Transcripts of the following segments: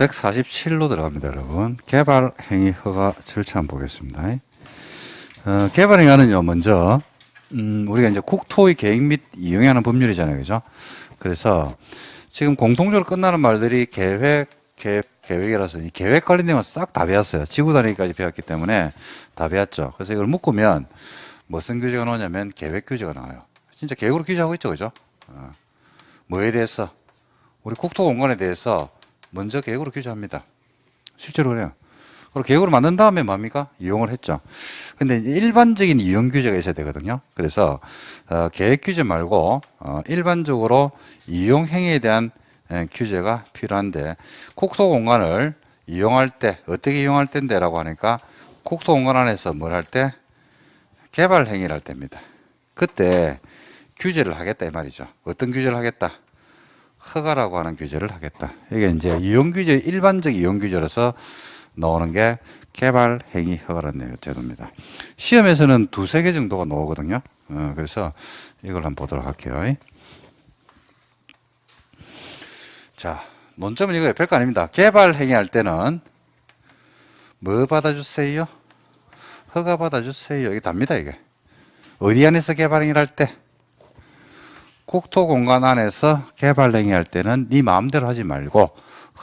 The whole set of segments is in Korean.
147로 들어갑니다, 여러분. 개발행위 허가 절차 한번 보겠습니다. 개발행위는요, 먼저, 우리가 이제 국토의 계획 및 이용에 하는 법률이잖아요, 그죠? 그래서 지금 공통적으로 끝나는 말들이 계획이라서 이 계획 관련 내용은 싹 다 배웠어요. 지구 단위까지 배웠기 때문에 다 배웠죠. 그래서 이걸 묶으면 무슨 규제가 나오냐면 계획 규제가 나와요. 진짜 계획으로 규제하고 있죠, 그죠? 뭐에 대해서? 우리 국토 공간에 대해서 먼저 계획으로 규제합니다. 실제로 그래요. 그리고 계획으로 만든 다음에 뭡니까? 이용을 했죠. 근데 일반적인 이용 규제가 있어야 되거든요. 그래서 계획 규제 말고 일반적으로 이용 행위에 대한 규제가 필요한데, 국토 공간을 이용할 때 어떻게 이용할 때인데라고 하니까 국토 공간 안에서 뭘 할 때? 개발 행위를 할 때입니다. 그때 규제를 하겠다 이 말이죠. 어떤 규제를 하겠다? 허가라고 하는 규제를 하겠다. 이게 이제 이용 규제, 일반적 이용 규제로서 나오는 게 개발 행위 허가라는 제도입니다. 시험에서는 두세 개 정도가 나오거든요. 그래서 이걸 한번 보도록 할게요. 자, 논점은 이거예요. 별거 아닙니다. 개발 행위 할 때는 뭐 받아주세요? 허가 받아주세요. 이게 답니다, 이게. 어디 안에서 개발 행위를 할 때? 국토 공간 안에서 개발 행위 할 때는 네 마음대로 하지 말고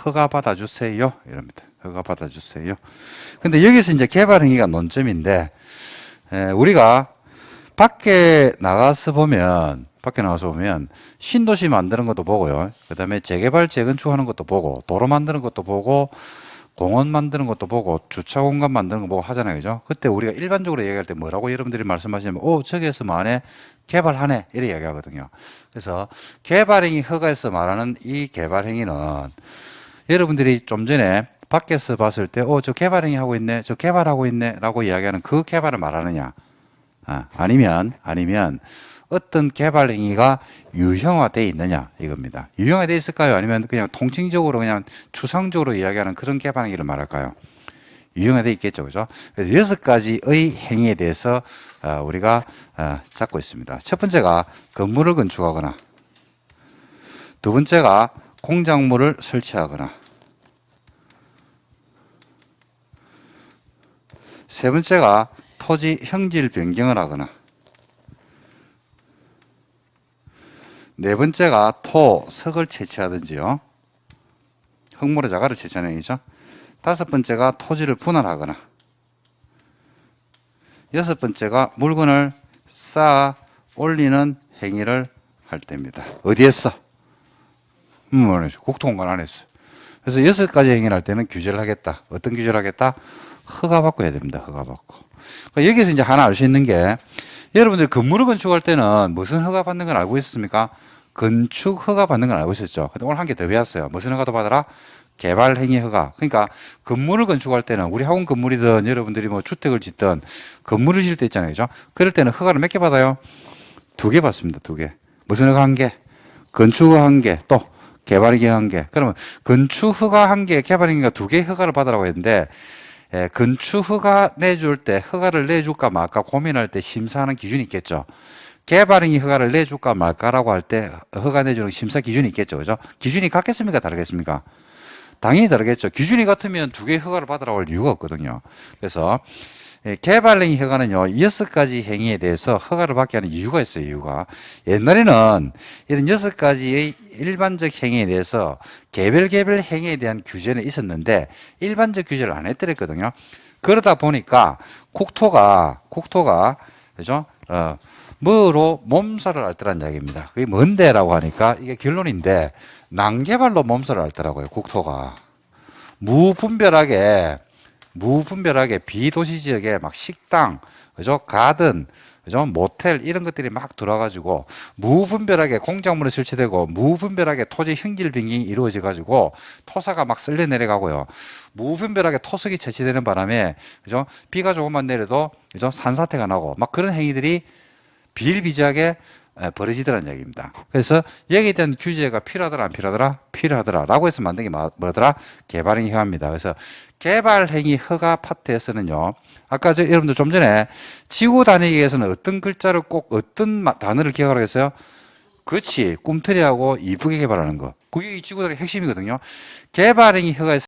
허가 받아주세요. 이럽니다. 허가 받아주세요. 근데 여기서 이제 개발 행위가 논점인데, 우리가 밖에 나가서 보면 신도시 만드는 것도 보고요. 그 다음에 재개발, 재건축하는 것도 보고, 도로 만드는 것도 보고, 공원 만드는 것도 보고, 주차 공간 만드는 거 보고 하잖아요. 그죠? 그때 우리가 일반적으로 얘기할 때 뭐라고 여러분들이 말씀하시면, 저기에서 만에 개발하네. 이렇게 얘기하거든요. 그래서 개발행위 허가에서 말하는 이 개발행위는 여러분들이 좀 전에 밖에서 봤을 때, 저 개발행위 하고 있네, 저 개발하고 있네, 라고 이야기하는 그 개발을 말하느냐. 아니면 어떤 개발 행위가 유형화되어 있느냐 이겁니다. 유형화되어 있을까요? 아니면 그냥 통칭적으로 그냥 추상적으로 이야기하는 그런 개발 행위를 말할까요? 유형화되어 있겠죠, 그죠? 그래서 6가지의 행위에 대해서 우리가 잡고 있습니다. 첫 번째가 건물을 건축하거나, 두 번째가 공작물을 설치하거나, 세 번째가 토지 형질 변경을 하거나, 네 번째가 석을 채취하든지요. 흙모래 자갈을 채취하는 얘기죠. 다섯 번째가 토지를 분할하거나, 여섯 번째가 물건을 쌓아 올리는 행위를 할 때입니다. 어디에서? 국토공간 안에서. 그래서 6가지 행위를 할 때는 규제를 하겠다. 어떤 규제를 하겠다? 허가받고 해야 됩니다. 허가받고. 그러니까 여기서 이제 하나 알 수 있는 게, 여러분들 건물을 건축할 때는 무슨 허가 받는 걸 알고 있습니까? 건축 허가 받는 걸 알고 있었죠. 근데 오늘 한 개 더 배웠어요. 무슨 허가도 받아라? 개발 행위 허가. 그러니까 건물을 건축할 때는 우리 학원 건물이든 여러분들이 뭐 주택을 짓든 건물을 지을 때 있잖아요. 그죠? 그럴 때는 허가를 몇 개 받아요? 2개 받습니다. 2개. 무슨 허가 1개? 건축 허가 1개. 또 개발 행위 1개. 그러면 건축 허가 1개, 개발 행위가 2개 허가를 받으라고 했는데, 건축 허가 내줄 때 허가를 내줄까 말까 고민할 때 심사하는 기준이 있겠죠. 개발행위 허가를 내줄까 말까라고 할 때 허가 내주는 심사 기준이 있겠죠. 그죠? 기준이 같겠습니까? 다르겠습니까? 당연히 다르겠죠. 기준이 같으면 2개의 허가를 받으라고 할 이유가 없거든요. 그래서 개발행위 허가는요, 6가지 행위에 대해서 허가를 받게 하는 이유가 있어요. 이유가. 옛날에는 이런 6가지의 일반적 행위에 대해서 개별 행위에 대한 규제는 있었는데 일반적 규제를 안 해드렸거든요. 그러다 보니까 국토가 그죠? 뭐로 몸살을 앓더란 이야기입니다. 그게 뭔데라고 하니까 이게 결론인데, 난개발로 몸살을 앓더라고요. 국토가 무분별하게 비도시 지역에 막 식당, 그죠? 가든, 그죠? 모텔 이런 것들이 막 들어와가지고 무분별하게 공작물이 설치되고 무분별하게 토지 형질 변경이 이루어져 가지고 토사가 막 쓸려 내려가고요. 무분별하게 토석이 채취되는 바람에, 그죠? 비가 조금만 내려도, 그죠? 산사태가 나고 막 그런 행위들이 비일비재하게 벌어지더라는 이야기입니다. 그래서 여기에 대한 규제가 필요하더라, 안 필요하더라? 필요하더라. 라고 해서 만든 게 뭐더라? 개발행위 허가입니다. 그래서 개발행위 허가 파트에서는요, 아까 여러분들 좀 전에 지구 단위에서는 어떤 글자를 꼭 어떤 단어를 기억하라고 했어요? 그렇지. 꿈틀이하고 이쁘게 개발하는 거. 그게 이 지구들의 핵심이거든요. 개발행위 허가에서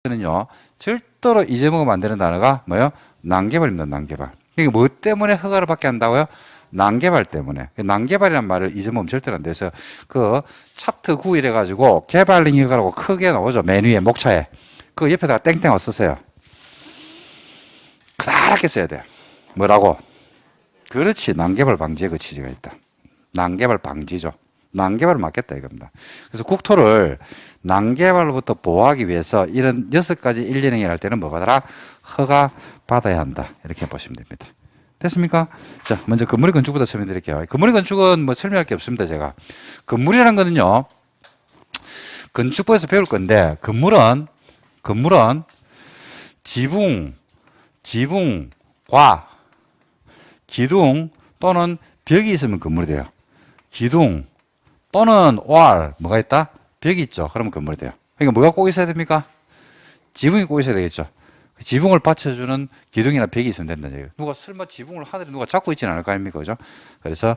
는요 절대로 잊어먹으면 안 되는 단어가 뭐요? 난개발입니다. 난개발. 이게 뭐 때문에 허가를 받게 한다고요? 난개발 때문에. 난개발이라는 말을 잊어먹으면 절대로 안 돼서 그 챕터 9 이래 가지고 개발링 허가라고 크게 나오죠. 메뉴에 목차에. 그 옆에다가 땡땡 쓰세요. 크다랗게 써야 돼. 뭐라고? 그렇지. 난개발 방지에 그 취지가 있다. 난개발 방지죠. 난개발을 막겠다 이겁니다. 그래서 국토를 난개발로부터 보호하기 위해서 이런 6가지 일련행위를 할 때는 뭐 받아라? 허가 받아야 한다. 이렇게 보시면 됩니다. 됐습니까? 자, 먼저 건물의 건축부터 설명드릴게요. 건물의 건축은 뭐 설명할 게 없습니다. 제가. 건물이라는 거는요, 건축부에서 배울 건데, 건물은 지붕과 기둥 또는 벽이 있으면 건물이 돼요. 기둥 또는 왈, 뭐가 있다? 벽이 있죠. 그러면 건물이 돼요. 그러니까 뭐가 꼭 있어야 됩니까? 지붕이 꼭 있어야 되겠죠. 지붕을 받쳐주는 기둥이나 벽이 있으면 된다는 얘기예요. 누가 설마 지붕을 하늘에 누가 잡고 있지는 않을 거 아닙니까? 그죠? 그래서,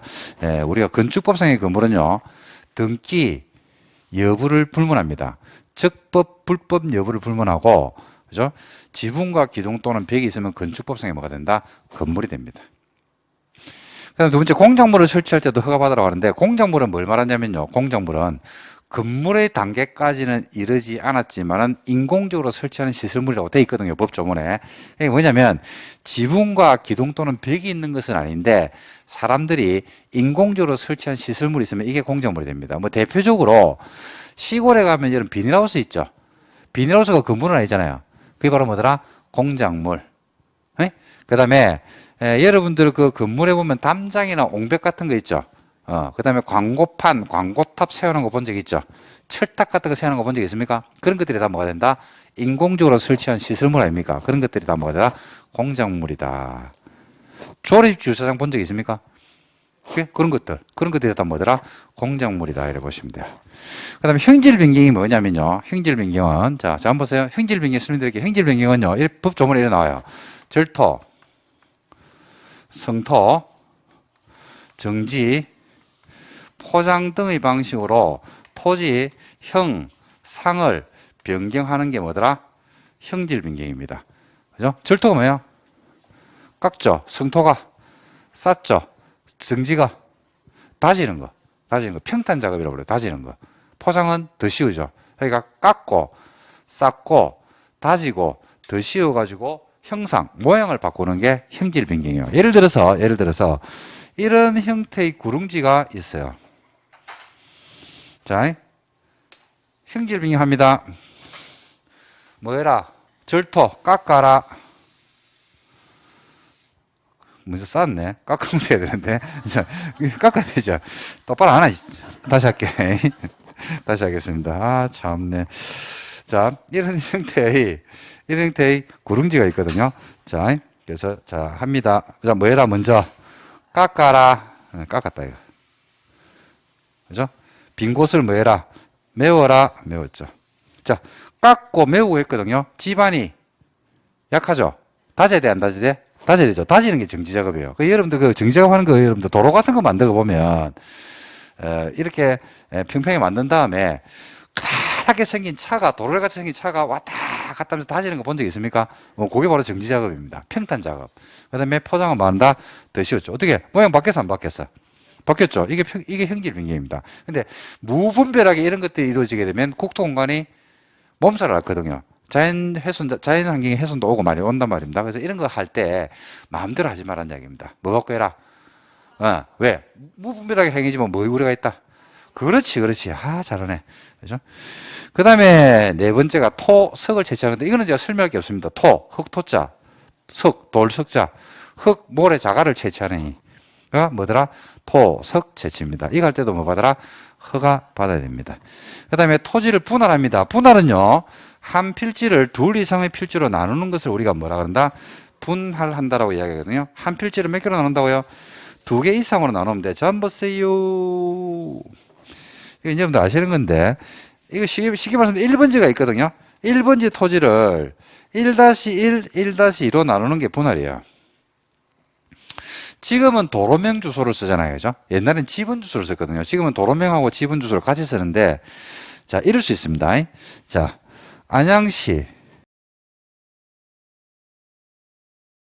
우리가 건축법상의 건물은요, 등기 여부를 불문합니다. 적법, 불법 여부를 불문하고, 그죠? 지붕과 기둥 또는 벽이 있으면 건축법상에 뭐가 된다? 건물이 됩니다. 그 다음 두 번째, 공작물을 설치할 때도 허가받으라고 하는데, 공작물은 뭘 말하냐면요. 공작물은 건물의 단계까지는 이르지 않았지만은 인공적으로 설치하는 시설물이라고 돼 있거든요. 법조문에. 이게 뭐냐면, 지붕과 기둥 또는 벽이 있는 것은 아닌데, 사람들이 인공적으로 설치한 시설물이 있으면 이게 공작물이 됩니다. 뭐 대표적으로 시골에 가면 이런 비닐하우스 있죠. 비닐하우스가 건물은 아니잖아요. 그게 바로 뭐더라? 공작물. 그 다음에 여러분들 그 건물에 보면 담장이나 옹벽 같은 거 있죠. 그 다음에 광고판, 광고탑 세우는 거 본 적 있죠. 철탑 같은 거 세우는 거 본 적 있습니까? 그런 것들이 다 뭐가 된다? 인공적으로 설치한 시설물 아닙니까? 그런 것들이 다 뭐가 된다? 공작물이다. 조립 주차장 본 적 있습니까? 그런 것들이 다 뭐더라? 공작물이다. 이래 보시면 돼요. 그 다음에 형질 변경이 뭐냐면요. 형질 변경은, 자, 한번 보세요. 형질 변경 설명드릴게요. 형질 변경은요, 법 조문에 이래 나와요. 절토, 성토, 정지, 포장 등의 방식으로 토지, 형, 상을 변경하는 게 뭐더라? 형질 변경입니다. 그죠? 절토가 뭐예요? 깎죠. 성토가 쌌죠. 정지가 다지는 거. 평탄 작업이라고 그래요. 다지는 거. 포장은 더 쉬우죠. 그러니까 깎고, 쌌고, 다지고, 더 쉬워가지고 형상, 모양을 바꾸는 게 형질 변경이에요. 예를 들어서 이런 형태의 구릉지가 있어요. 자, 형질 변경합니다. 뭐 해라? 절토, 깎아라. 먼저 쌌네. 깎으면 돼야 되는데. 깎아야 되죠. 똑바로 안 하지. 다시 할게. 다시 하겠습니다. 아, 참네. 자, 이런 형태의 구릉지가 있거든요. 자, 그래서, 자, 합니다. 자, 뭐 해라, 먼저. 깎아라. 깎았다, 이거. 그죠? 빈 곳을 뭐 해라? 메워라. 메웠죠. 자, 깎고 메우고 했거든요. 집안이 약하죠? 다져야 돼, 안 다져야 돼? 다져야 되죠. 다지는 게 정지 작업이에요. 여러분들 그 정지 작업 하는 거, 여러분들 도로 같은 거 만들어 보면, 이렇게 평평하게 만든 다음에, 크게 생긴 차가, 도로같이 생긴 차가 왔다 갔다 하면서 다지는 거 본 적 있습니까? 그게 바로 정지 작업입니다. 평탄 작업. 그 다음에 포장은 만다 더 쉬웠죠. 어떻게? 모양 바뀌었어, 안 바뀌었어? 바뀌었죠. 이게 형질 변경입니다. 근데 무분별하게 이런 것들이 이루어지게 되면 국토 공간이 몸살을 앓거든요. 자연 환경의 훼손도 오고 많이 온단 말입니다. 그래서 이런 거 할 때 마음대로 하지 말라는 이야기입니다. 뭐 갖고 해라? 왜? 무분별하게 행위지만 뭐 우려가 있다? 그렇지, 그렇지. 아, 잘하네. 그죠? 그 다음에 네 번째가 토, 석을 채취하는데, 이거는 제가 설명할 게 없습니다. 토, 흑토자, 석, 돌석자, 흑, 모래, 자갈을 채취하는 이가 뭐더라? 토, 석 채취입니다. 이거 할 때도 뭐 받아라? 허가 받아야 됩니다. 그 다음에 토지를 분할합니다. 분할은요, 한 필지를 둘 이상의 필지로 나누는 것을 우리가 뭐라 그런다? 분할한다라고 이야기하거든요. 한 필지를 몇 개로 나눈다고요? 2개 이상으로 나누면 돼. 전 보세요. 이거 이제 여러분들 아시는 건데, 이거 쉽게 말하면 1번지가 있거든요. 1번지 토지를 1-1, 1-2로 나누는 게 분할이에요. 지금은 도로명 주소를 쓰잖아요. 그죠? 옛날엔 지분 주소를 썼거든요. 지금은 도로명하고 지분 주소를 같이 쓰는데, 자, 이럴 수 있습니다. 자, 안양시